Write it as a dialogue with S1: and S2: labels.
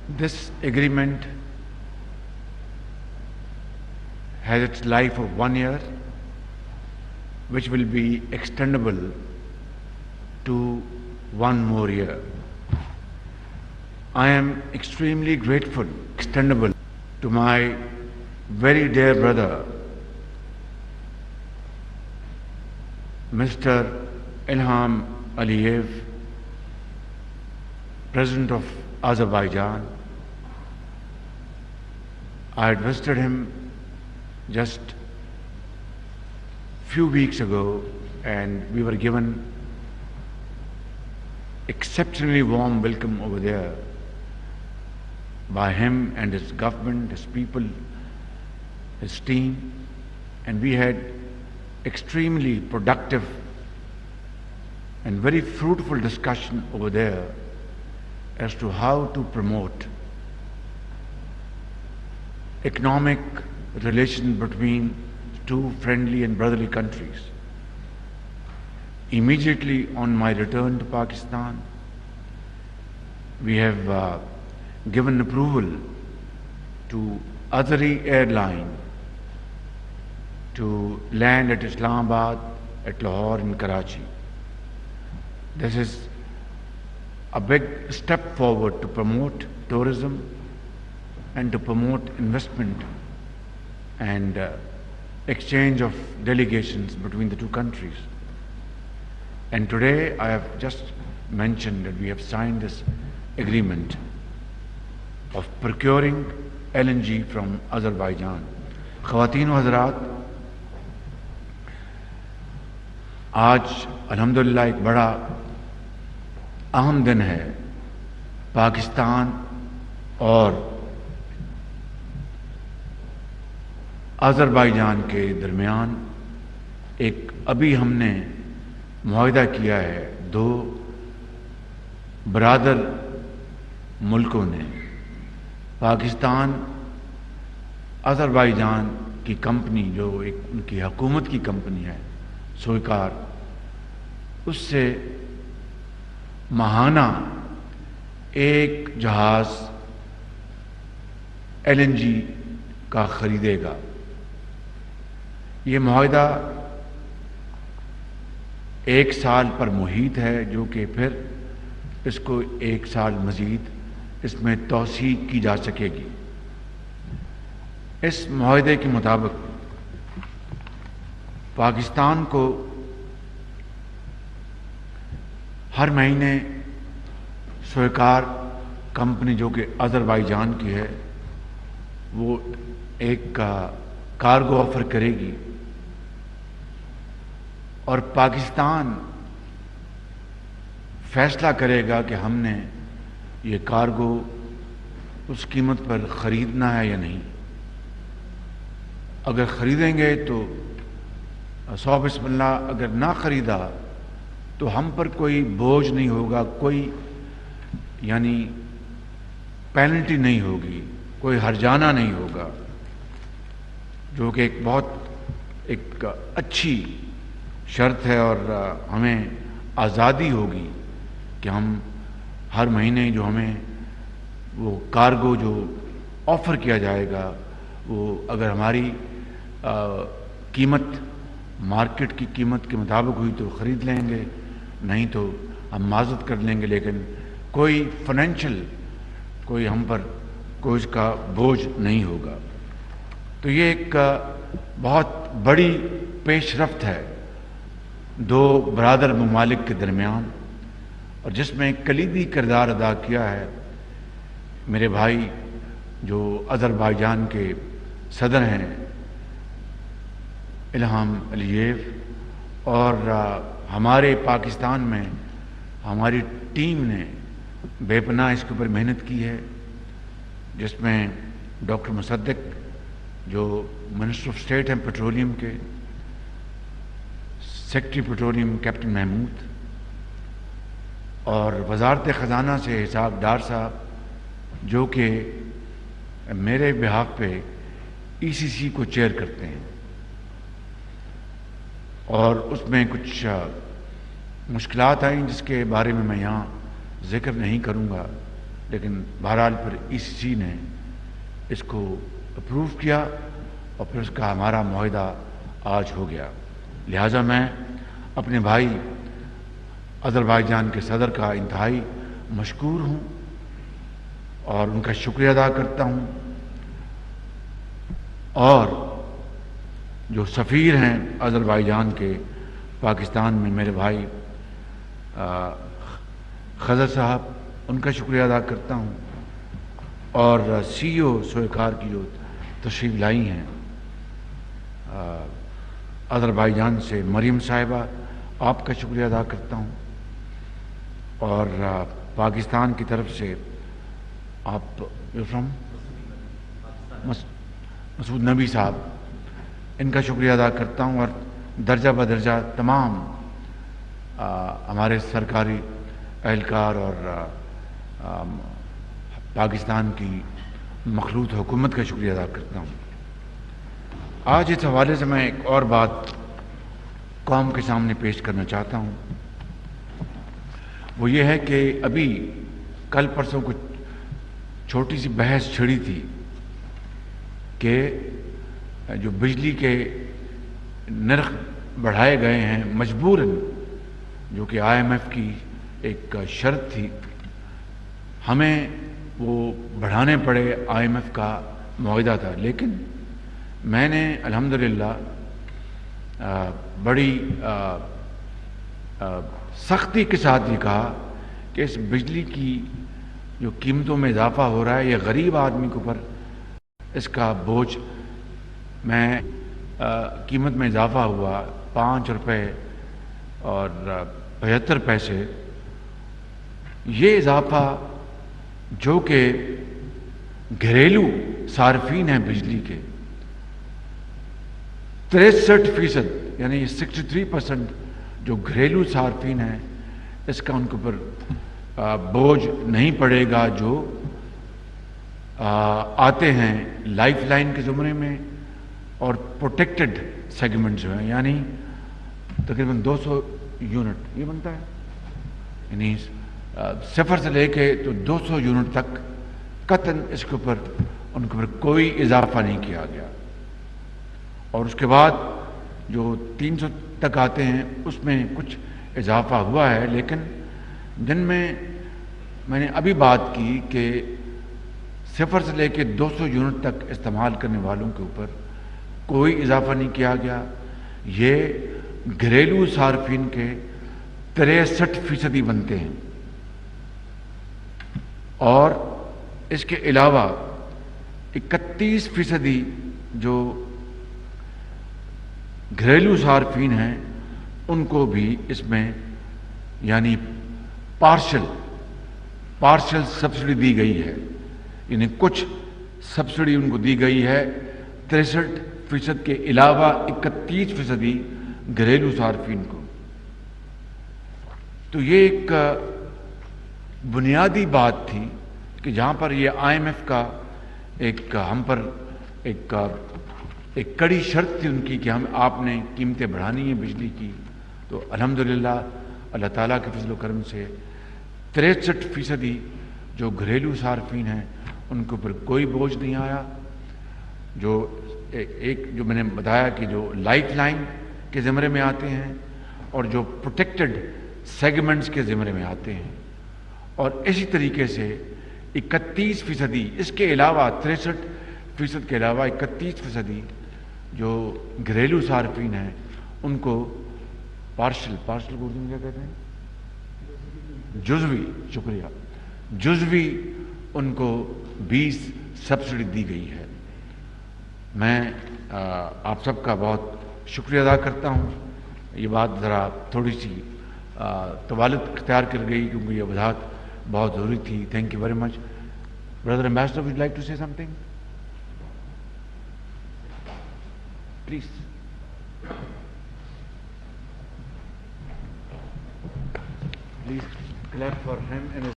S1: This agreement has its life of 1 year, which will be extendable to 1 more year. I am extremely grateful, extendable to my very dear brother, Mr. Ilham Aliyev, President of Azerbaijan. I had visited him just few weeks ago, and we were given exceptionally warm welcome over there by him and his government, his people, his team, and we had extremely productive and very fruitful discussion over there as to how to promote economic relations between two friendly and brotherly countries. Immediately on my return to Pakistan, we have given approval to Azari Airline to land at Islamabad, at Lahore and Karachi. This is a big step forward to promote tourism and to promote investment and exchange of delegations between the two countries. And today I have just mentioned that we have signed this agreement of procuring LNG from Azerbaijan. خواتین و حضرات، آج الحمدللہ ایک بڑا اہم دن ہے پاکستان اور آذربائیجان کے درمیان. ایک ابھی ہم نے معاہدہ کیا ہے دو برادر ملکوں نے. پاکستان آذربائیجان کی کمپنی جو ایک ان کی حکومت کی کمپنی ہے سویکار، اس سے ماہانہ ایک جہاز LNG کا خریدے گا. یہ معاہدہ 1 سال پر محیط ہے، جو کہ پھر اس کو 1 سال مزید اس میں توسیع کی جا سکے گی. اس معاہدے کے مطابق پاکستان کو ہر مہینے سویکار کمپنی جو کہ آذربائیجان کی ہے وہ ایک کارگو آفر کرے گی، اور پاکستان فیصلہ کرے گا کہ ہم نے یہ کارگو اس قیمت پر خریدنا ہے یا نہیں. اگر خریدیں گے تو 100 بسم اللہ، اگر نہ خریدا تو ہم پر کوئی بوجھ نہیں ہوگا، کوئی یعنی پینلٹی نہیں ہوگی، کوئی ہرجانہ نہیں ہوگا، جو کہ ایک بہت ایک اچھی شرط ہے. اور ہمیں آزادی ہوگی کہ ہم ہر مہینے جو ہمیں وہ کارگو جو آفر کیا جائے گا وہ اگر ہماری قیمت مارکیٹ کی قیمت کے مطابق ہوئی تو خرید لیں گے، نہیں تو ہم معذرت کر لیں گے، لیکن کوئی فائنینشیل کوئی ہم پر کوئی اس کا بوجھ نہیں ہوگا. تو یہ ایک بہت بڑی پیش رفت ہے دو برادر ممالک کے درمیان، اور جس میں کلیدی کردار ادا کیا ہے میرے بھائی جو آذربائیجان کے صدر ہیں الہام علییو، اور ہمارے پاکستان میں ہماری ٹیم نے بے پناہ اس کے اوپر محنت کی ہے، جس میں ڈاکٹر مصدق جو منسٹر آف اسٹیٹ ہیں پیٹرولیم کے، سیکرٹری پیٹرولیم کیپٹن محمود، اور وزارت خزانہ سے حساب ڈار صاحب جو کہ میرے بہاف پہ ECC کو چیئر کرتے ہیں. اور اس میں کچھ مشکلات آئیں جس کے بارے میں یہاں ذکر نہیں کروں گا، لیکن بہرحال پھر ECC نے اس کو اپروو کیا اور پھر اس کا ہمارا معاہدہ آج ہو گیا. لہٰذا میں اپنے بھائی آذربائیجان کے صدر کا انتہائی مشکور ہوں اور ان کا شکریہ ادا کرتا ہوں. اور جو سفیر ہیں آذربائیجان کے پاکستان میں میرے بھائی خضر صاحب، ان کا شکریہ ادا کرتا ہوں. اور CEO سوئیکار کی جو تشریف لائی ہیں آذربائیجان سے مریم صاحبہ، آپ کا شکریہ ادا کرتا ہوں. اور پاکستان کی طرف سے آپ فرام مسعود نبی صاحب، ان کا شکریہ ادا کرتا ہوں. اور درجہ بدرجہ تمام ہمارے سرکاری اہلکار اور پاکستان کی مخلوط حکومت کا شکریہ ادا کرتا ہوں. آج اس حوالے سے میں ایک اور بات قوم کے سامنے پیش کرنا چاہتا ہوں. وہ یہ ہے کہ ابھی کل پرسوں کو چھوٹی سی بحث چھڑی تھی کہ جو بجلی کے نرخ بڑھائے گئے ہیں مجبوراً، جو کہ IMF کی ایک شرط تھی، ہمیں وہ بڑھانے پڑے. IMF کا معاہدہ تھا. لیکن میں نے الحمدللہ بڑی سختی کے ساتھ یہ کہا کہ اس بجلی کی جو قیمتوں میں اضافہ ہو رہا ہے، یہ غریب آدمی کے اوپر اس کا بوجھ، میں قیمت میں اضافہ ہوا 5 روپے اور 75 پیسے، یہ اضافہ جو کہ گھریلو صارفین ہیں بجلی کے 63%، یعنی 63% جو گھریلو صارفین ہیں، اس کا ان کے اوپر بوجھ نہیں پڑے گا جو آتے ہیں لائف لائن کے زمرے میں اور پروٹیکٹڈ سیگمنٹ جو ہیں، یعنی تقریباً 200 یونٹ یہ بنتا ہے، یعنی 0 سے لے کے تو 200 یونٹ تک قطعاً اس کے اوپر ان کے اوپر کوئی اضافہ نہیں کیا گیا. اور اس کے بعد جو 300 تک آتے ہیں اس میں کچھ اضافہ ہوا ہے، لیکن جن میں نے ابھی بات کی کہ 0 سے لے کے 200 یونٹ تک استعمال کرنے والوں کے اوپر کوئی اضافہ نہیں کیا گیا. یہ گھریلو صارفین کے 63% بنتے ہیں. اور اس کے علاوہ 31% جو گھریلو صارفین ہیں ان کو بھی اس میں یعنی پارشل سبسڈی دی گئی ہے، یعنی کچھ سبسڈی ان کو دی گئی ہے 63% کے علاوہ 31% گھریلو صارفین کو. تو یہ ایک بنیادی بات تھی کہ جہاں پر یہ IMF کا ایک ہم پر ایک کڑی شرط تھی ان کی کہ آپ نے قیمتیں بڑھانی ہیں بجلی کی. تو الحمدللہ اللہ تعالیٰ کے فضل و کرم سے 63% جو گھریلو صارفین ہیں ان کے اوپر کوئی بوجھ نہیں آیا. جو جو میں نے بتایا کہ جو لائف لائن کے زمرے میں آتے ہیں اور جو پروٹیکٹڈ سیگمنٹس کے زمرے میں آتے ہیں، اور اسی طریقے سے 31%، اس کے علاوہ 63% کے علاوہ 31% جو گھریلو صارفین ہیں ان کو پارشل اردو میں کیا کہتے ہیں، جزوی، شکریہ، جزوی ان کو 20 سبسڈی دی گئی ہے. میں آپ سب کا بہت شکریہ ادا کرتا ہوں. یہ بات ذرا تھوڑی سی طوالت اختیار کر گئی کیونکہ یہ وضاحت بہت ضروری تھی. Thank you very much. Brother ambassador, would you like to say something please? Please clap for him and his